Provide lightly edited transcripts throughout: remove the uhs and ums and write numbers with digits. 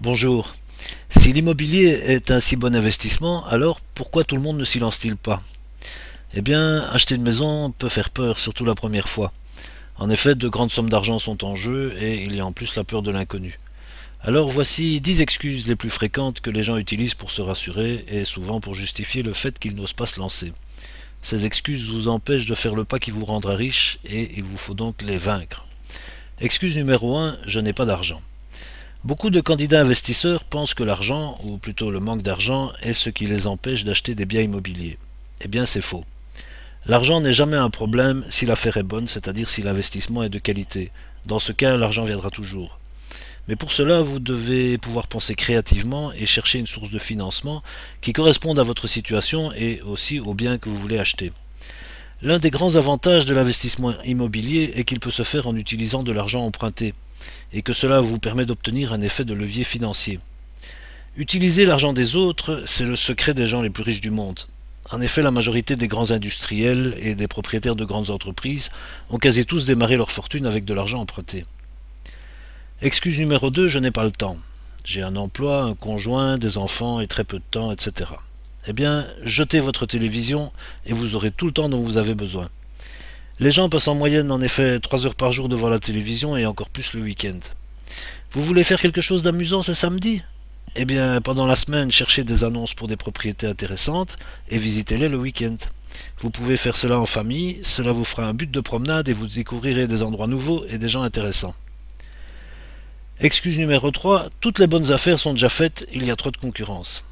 Bonjour. Si l'immobilier est un si bon investissement, alors pourquoi tout le monde ne s'y lance-t-il pas? Eh bien, acheter une maison peut faire peur, surtout la première fois. En effet, de grandes sommes d'argent sont en jeu et il y a en plus la peur de l'inconnu. Alors voici 10 excuses les plus fréquentes que les gens utilisent pour se rassurer et souvent pour justifier le fait qu'ils n'osent pas se lancer. Ces excuses vous empêchent de faire le pas qui vous rendra riche et il vous faut donc les vaincre. Excuse numéro 1, je n'ai pas d'argent. Beaucoup de candidats investisseurs pensent que l'argent, ou plutôt le manque d'argent, est ce qui les empêche d'acheter des biens immobiliers. Eh bien, c'est faux. L'argent n'est jamais un problème si l'affaire est bonne, c'est-à-dire si l'investissement est de qualité. Dans ce cas, l'argent viendra toujours. Mais pour cela, vous devez pouvoir penser créativement et chercher une source de financement qui corresponde à votre situation et aussi au bien que vous voulez acheter. L'un des grands avantages de l'investissement immobilier est qu'il peut se faire en utilisant de l'argent emprunté et que cela vous permet d'obtenir un effet de levier financier. Utiliser l'argent des autres, c'est le secret des gens les plus riches du monde. En effet, la majorité des grands industriels et des propriétaires de grandes entreprises ont quasi tous démarré leur fortune avec de l'argent emprunté. Excuse numéro 2, je n'ai pas le temps. J'ai un emploi, un conjoint, des enfants et très peu de temps, etc. Eh bien, jetez votre télévision et vous aurez tout le temps dont vous avez besoin. Les gens passent en moyenne en effet 3 heures par jour devant la télévision et encore plus le week-end. Vous voulez faire quelque chose d'amusant ce samedi? Eh bien, pendant la semaine, cherchez des annonces pour des propriétés intéressantes et visitez-les le week-end. Vous pouvez faire cela en famille, cela vous fera un but de promenade et vous découvrirez des endroits nouveaux et des gens intéressants. Excuse numéro 3, toutes les bonnes affaires sont déjà faites, il y a trop de concurrence.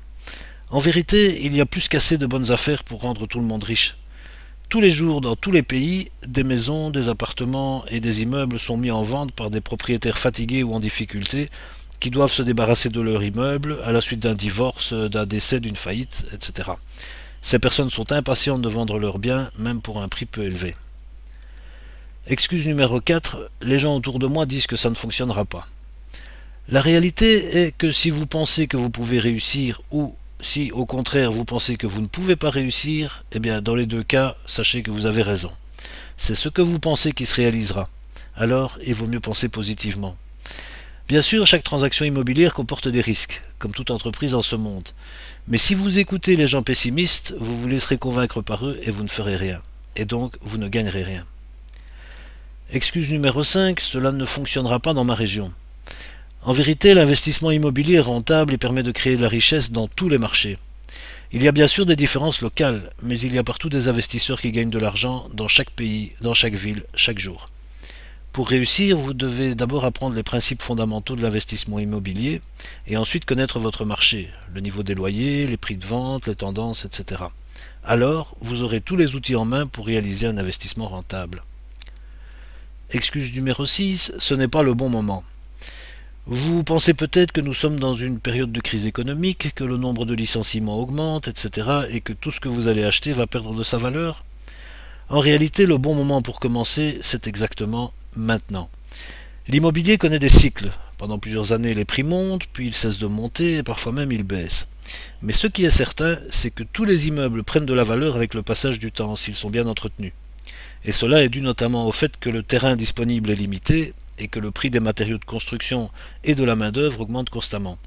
En vérité, il y a plus qu'assez de bonnes affaires pour rendre tout le monde riche. Tous les jours, dans tous les pays, des maisons, des appartements et des immeubles sont mis en vente par des propriétaires fatigués ou en difficulté qui doivent se débarrasser de leur immeuble à la suite d'un divorce, d'un décès, d'une faillite, etc. Ces personnes sont impatientes de vendre leurs biens, même pour un prix peu élevé. Excuse numéro 4, les gens autour de moi disent que ça ne fonctionnera pas. La réalité est que si vous pensez que vous pouvez réussir ou si au contraire vous pensez que vous ne pouvez pas réussir, eh bien dans les deux cas, sachez que vous avez raison. C'est ce que vous pensez qui se réalisera. Alors, il vaut mieux penser positivement. Bien sûr, chaque transaction immobilière comporte des risques, comme toute entreprise en ce monde. Mais si vous écoutez les gens pessimistes, vous vous laisserez convaincre par eux et vous ne ferez rien. Et donc, vous ne gagnerez rien. Excuse numéro 5, cela ne fonctionnera pas dans ma région. En vérité, l'investissement immobilier est rentable et permet de créer de la richesse dans tous les marchés. Il y a bien sûr des différences locales, mais il y a partout des investisseurs qui gagnent de l'argent dans chaque pays, dans chaque ville, chaque jour. Pour réussir, vous devez d'abord apprendre les principes fondamentaux de l'investissement immobilier et ensuite connaître votre marché, le niveau des loyers, les prix de vente, les tendances, etc. Alors, vous aurez tous les outils en main pour réaliser un investissement rentable. Excuse numéro 6, ce n'est pas le bon moment. Vous pensez peut-être que nous sommes dans une période de crise économique, que le nombre de licenciements augmente, etc. et que tout ce que vous allez acheter va perdre de sa valeur? En réalité, le bon moment pour commencer, c'est exactement maintenant. L'immobilier connaît des cycles. Pendant plusieurs années, les prix montent, puis ils cessent de monter et parfois même ils baissent. Mais ce qui est certain, c'est que tous les immeubles prennent de la valeur avec le passage du temps s'ils sont bien entretenus. Et cela est dû notamment au fait que le terrain disponible est limité et que le prix des matériaux de construction et de la main-d'œuvre augmente constamment.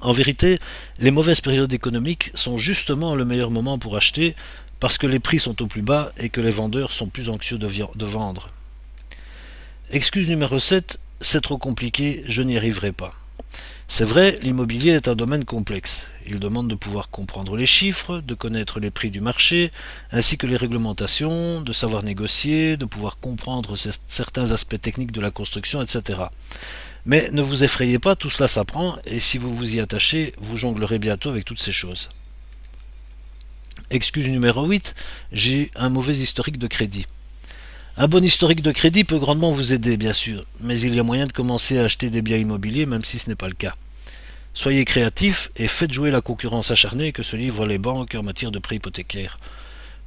En vérité, les mauvaises périodes économiques sont justement le meilleur moment pour acheter parce que les prix sont au plus bas et que les vendeurs sont plus anxieux de vendre. Excuse numéro 7, c'est trop compliqué, je n'y arriverai pas. C'est vrai, l'immobilier est un domaine complexe. Il demande de pouvoir comprendre les chiffres, de connaître les prix du marché, ainsi que les réglementations, de savoir négocier, de pouvoir comprendre certains aspects techniques de la construction, etc. Mais ne vous effrayez pas, tout cela s'apprend, et si vous vous y attachez, vous jonglerez bientôt avec toutes ces choses. Excuse numéro 8, j'ai un mauvais historique de crédit. Un bon historique de crédit peut grandement vous aider, bien sûr, mais il y a moyen de commencer à acheter des biens immobiliers même si ce n'est pas le cas. Soyez créatif et faites jouer la concurrence acharnée que se livrent les banques en matière de prêts hypothécaires.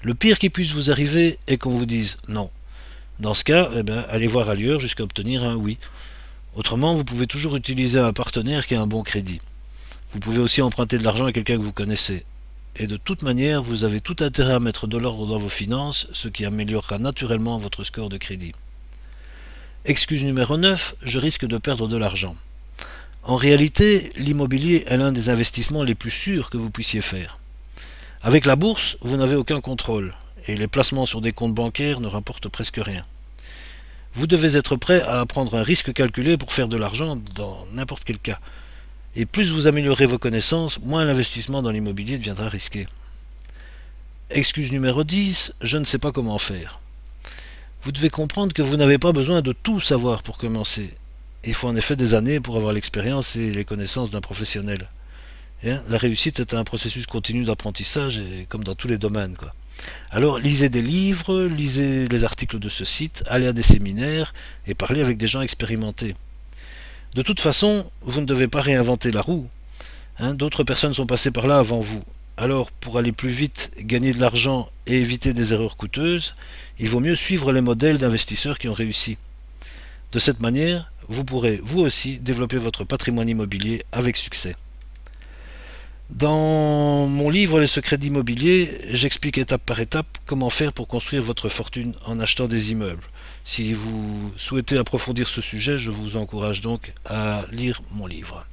Le pire qui puisse vous arriver est qu'on vous dise non. Dans ce cas, eh bien, allez voir ailleurs jusqu'à obtenir un oui. Autrement, vous pouvez toujours utiliser un partenaire qui a un bon crédit. Vous pouvez aussi emprunter de l'argent à quelqu'un que vous connaissez. Et de toute manière, vous avez tout intérêt à mettre de l'ordre dans vos finances, ce qui améliorera naturellement votre score de crédit. Excuse numéro 9, je risque de perdre de l'argent. En réalité, l'immobilier est l'un des investissements les plus sûrs que vous puissiez faire. Avec la bourse, vous n'avez aucun contrôle, et les placements sur des comptes bancaires ne rapportent presque rien. Vous devez être prêt à prendre un risque calculé pour faire de l'argent dans n'importe quel cas. Et plus vous améliorez vos connaissances, moins l'investissement dans l'immobilier deviendra risqué. Excuse numéro 10, je ne sais pas comment faire. Vous devez comprendre que vous n'avez pas besoin de tout savoir pour commencer. Il faut en effet des années pour avoir l'expérience et les connaissances d'un professionnel. La réussite est un processus continu d'apprentissage, et comme dans tous les domaines, quoi. Alors lisez des livres, lisez les articles de ce site, allez à des séminaires et parlez avec des gens expérimentés. De toute façon, vous ne devez pas réinventer la roue. D'autres personnes sont passées par là avant vous. Alors, pour aller plus vite, gagner de l'argent et éviter des erreurs coûteuses, il vaut mieux suivre les modèles d'investisseurs qui ont réussi. De cette manière, vous pourrez vous aussi développer votre patrimoine immobilier avec succès. Dans mon livre Les secrets d'immobilier, j'explique étape par étape comment faire pour construire votre fortune en achetant des immeubles. Si vous souhaitez approfondir ce sujet, je vous encourage donc à lire mon livre.